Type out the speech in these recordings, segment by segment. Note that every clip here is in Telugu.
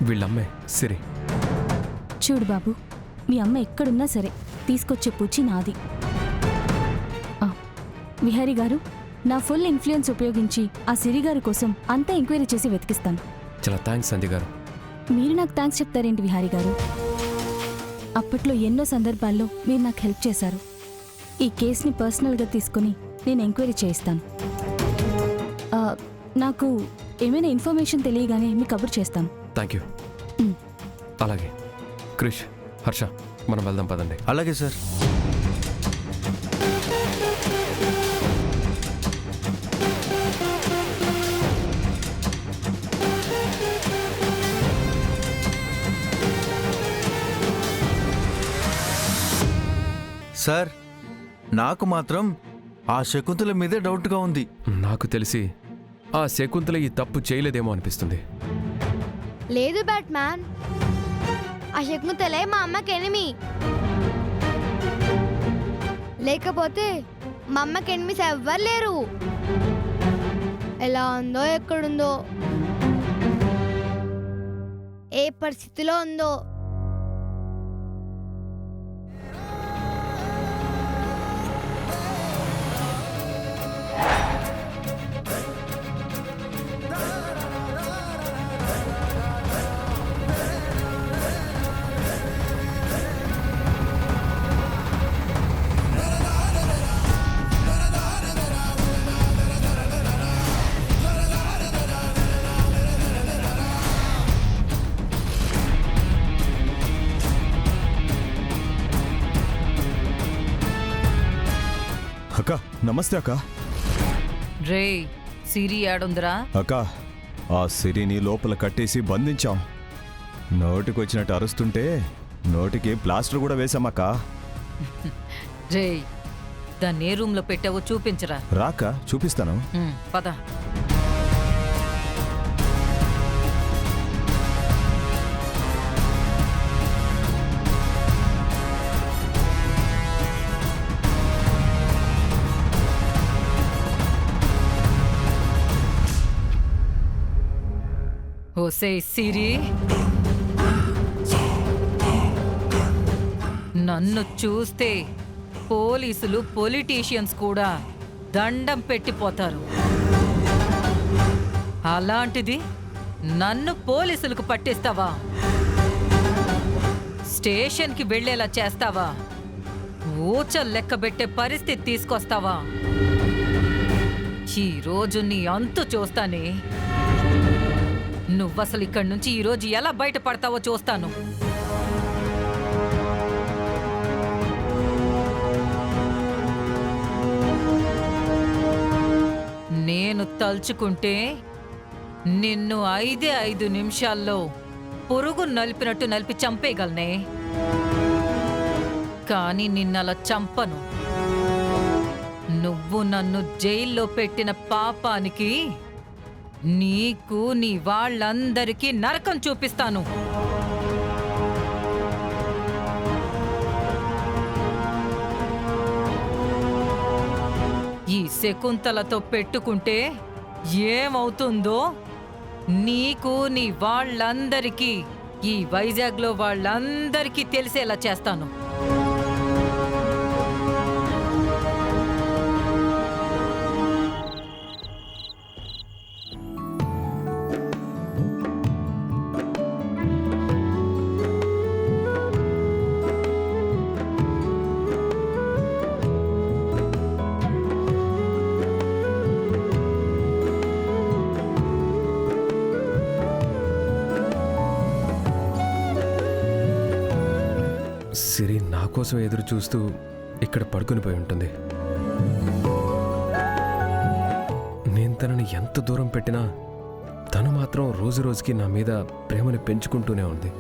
వీళ్ళమ్మే సిరి. చూడు బాబు, మీ అమ్మ ఎక్కడున్నా సరే తీసుకొచ్చే పూచి నాది. విహారీ గారు, నా ఫుల్ ఇన్ఫ్లుయెన్స్ ఉపయోగించి ఆ సిరి గారి కోసం అంతా ఎంక్వైరీ చేసి వెతికిస్తాను. చాలా థ్యాంక్స్ సంధ్య గారు. మీరు నాకు థ్యాంక్స్ చెప్తారేంటి విహారీ గారు? అప్పట్లో ఎన్నో సందర్భాల్లో మీరు నాకు హెల్ప్ చేశారు. ఈ కేసుని పర్సనల్గా తీసుకుని నేను ఎంక్వైరీ చేయిస్తాను. నాకు ఏమైనా ఇన్ఫర్మేషన్ తెలియగానే మీకు కబుర్ చేస్తాను. Thank you. అలాగే క్రిష్, హర్ష, మనం వెళ్దాం పదండి. అలాగే సార్. సార్, నాకు మాత్రం ఆ శకుంతల మీదే డౌట్గా ఉంది. నాకు తెలిసి ఆ శకుంతల ఈ తప్పు చేయలేదేమో అనిపిస్తుంది. లేదు బ్యాట్మ్యాన్, ఆ శకుంతలే మా అమ్మకి ఎనిమి. లేకపోతే మా అమ్మకి ఎనిమిస్ ఎవ్వరు లేరు. ఎలా ఉందో, ఎక్కడుందో, ఏ పరిస్థితిలో ఉందో. అక్క నమస్తే అక్క. రే సిరి ఏడుందిరా? అక్క, ఆ సిరిని లోపల కట్టేసి బంధించాం. నోటికొచ్చినట్టు అరుస్తుంటే నోటికి ప్లాస్టర్ కూడా వేశామక్క. రే దాన్ని ఏ రూమ్ లో పెట్టావో చూపించరా. రాక చూపిస్తాను. పద. ఓసే సిరి, నన్ను చూస్తే పోలీసులు, పొలిటీషియన్స్ కూడా దండం పెట్టిపోతారు. అలాంటిది నన్ను పోలీసులకు పట్టిస్తావా? స్టేషన్కి వెళ్ళేలా చేస్తావా? ఊచలు లెక్కబెట్టే పరిస్థితి తీసుకొస్తావా? ఈరోజు నీ అంతు చూస్తానే. నువ్వసలు ఇక్కడి నుంచి ఈరోజు ఎలా బయటపడతావో చూస్తాను. నేను తలుచుకుంటే నిన్ను 5 నిమిషాల్లో పురుగు నలిపినట్టు నలిపి చంపేయగలనే. కానీ నిన్నలా చంపను. నువ్వు నన్ను జైల్లో పెట్టిన పాపానికి నీకు, నీ వాళ్ళందరికీ నరకం చూపిస్తాను. ఈ శకుంతలతో పెట్టుకుంటే ఏమవుతుందో నీకు, నీ వాళ్ళందరికీ, ఈ వైజాగ్లో వాళ్ళందరికీ తెలిసేలా చేస్తాను. సిరి నా కోసం ఎదురు చూస్తూ ఇక్కడ పడుకుని పోయి ఉంటుంది. నేను తనని ఎంత దూరం పెట్టినా తను మాత్రం రోజు రోజుకి నా మీద ప్రేమని పెంచుకుంటూనే ఉంది.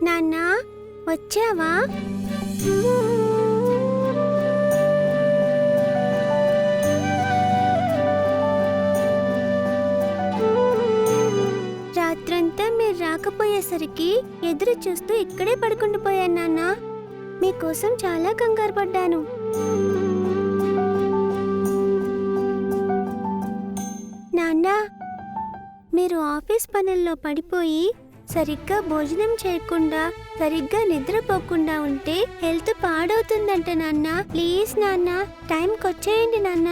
నాన్న వచ్చావా? రాత్రంతా మీరు రాకపోయేసరికి ఎదురు చూస్తూ ఇక్కడే పడుకుండిపోయాను నాన్న. మీకోసం చాలా కంగారు పడ్డాను. నాన్న, మీరు ఆఫీస్ పనుల్లో పడిపోయి సరిగ్గా భోజనం చేయకుండా సరిగ్గా నిద్రపోకుండా ఉంటే హెల్త్ పాడవుతుందంట నాన్న. ప్లీజ్ నాన్న, టైంకి వచ్చేయండి నాన్న.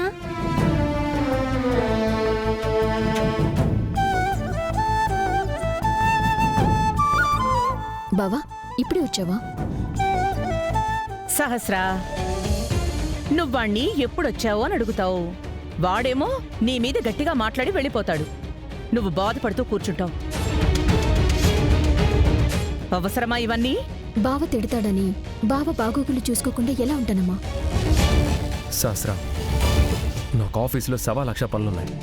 బావా ఇప్పుడే వచ్చావా? సహస్రా, నువ్వాణ్ణి ఎప్పుడొచ్చావో అని అడుగుతావు. వాడేమో నీ మీద గట్టిగా మాట్లాడి వెళ్ళిపోతాడు. నువ్వు బాధపడుతూ కూర్చుంటావు. అవసరమా ఇవన్నీ? బావ తిడతాడని బావ బాగోగులు చూసుకోకుండా ఎలా ఉంటానమ్మా? శాస్త్ర, నాకు ఆఫీస్లో 1,00,000 పనులున్నాయి.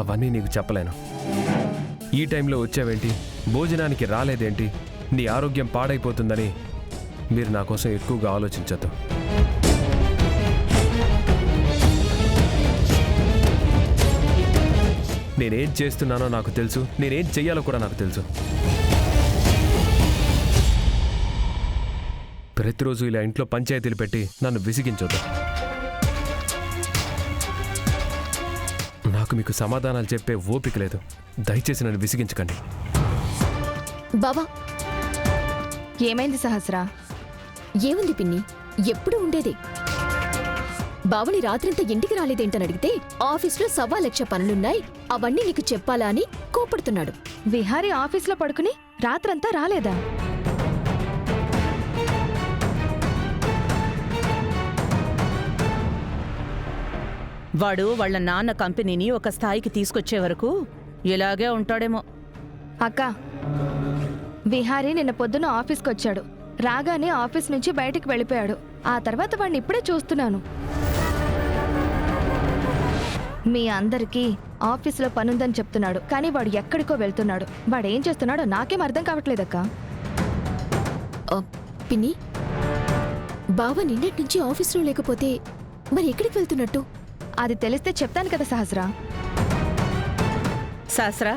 అవన్నీ నీకు చెప్పలేను. ఈ టైంలో వచ్చావేంటి, భోజనానికి రాలేదేంటి, నీ ఆరోగ్యం పాడైపోతుందని మీరు నా కోసం ఎక్కువగా ఆలోచించద్దు. నేనేం చేస్తున్నానో నాకు తెలుసు, నేనేం చెయ్యాలో కూడా నాకు తెలుసు. ప్రతిరోజు ఇలా ఇంట్లో పంచాయతీలు పెట్టి నన్ను విసిగించొద్దు. నాకు మీకు సమాధానాలు చెప్పే ఓపిక లేదు. దయచేసి నన్ను విసిగించకండి. బావా ఏమైంది సహస్రా? ఏముంది పిన్ని, ఎప్పుడు ఉండేదే. బావని రాత్రింతా ఇంటికి రాలేదేంటని అడిగితే ఆఫీస్లో 1,00,000 పనులున్నాయి, అవన్నీ నీకు చెప్పాలా అని కోపడుతున్నాడు. విహారీ ఆఫీస్లో పడుకుని రాత్రంతా రాలేదా? వాడు వాళ్ళ నాన్న కంపెనీని ఒక స్థాయికి తీసుకొచ్చే వరకు ఇలాగే ఉంటాడేమో. అక్క, విహారీ నిన్న పొద్దున ఆఫీస్కి వచ్చాడు. రాగానే ఆఫీస్ నుంచి బయటికి వెళ్ళిపోయాడు. ఆ తర్వాత వాడిని ఇప్పుడే చూస్తున్నాను. మీ అందరికీ ఆఫీసులో పనుందని చెప్తున్నాడు, కానీ వాడు ఎక్కడికో వెళ్తున్నాడు. వాడు ఏం చేస్తున్నాడో నాకేం అర్థం కావట్లేదక్క. పిన్ని, బావ నిన్నటి నుంచి ఆఫీస్లో లేకపోతే మరి ఎక్కడికి వెళ్తున్నట్టు? అది తెలిస్తే చెప్తాను కదా సహస్రా. సహస్రా,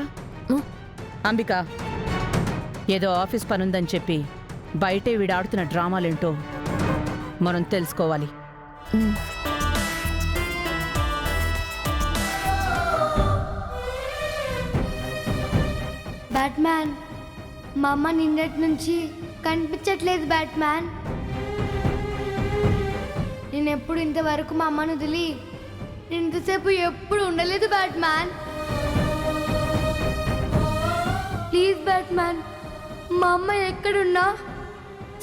అంబిక, ఏదో ఆఫీస్ పనుందని చెప్పి బయటే వీడాడుతున్న డ్రామాలేంటో మనం తెలుసుకోవాలి. బ్యాట్మ్యాన్, మా అమ్మ నిన్నటి నుంచి కనిపించట్లేదు బ్యాట్మ్యాన్. నేను ఎప్పుడు ఇంతవరకు మా అమ్మను వదిలి ఇంతసేపు ఎప్పుడు ఉండలేదు బ్యాట్మ్యాన్. ప్లీజ్ బ్యాట్మ్యాన్, మా అమ్మ ఎక్కడున్నా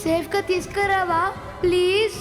సేఫ్గా తీసుకురావా ప్లీజ్.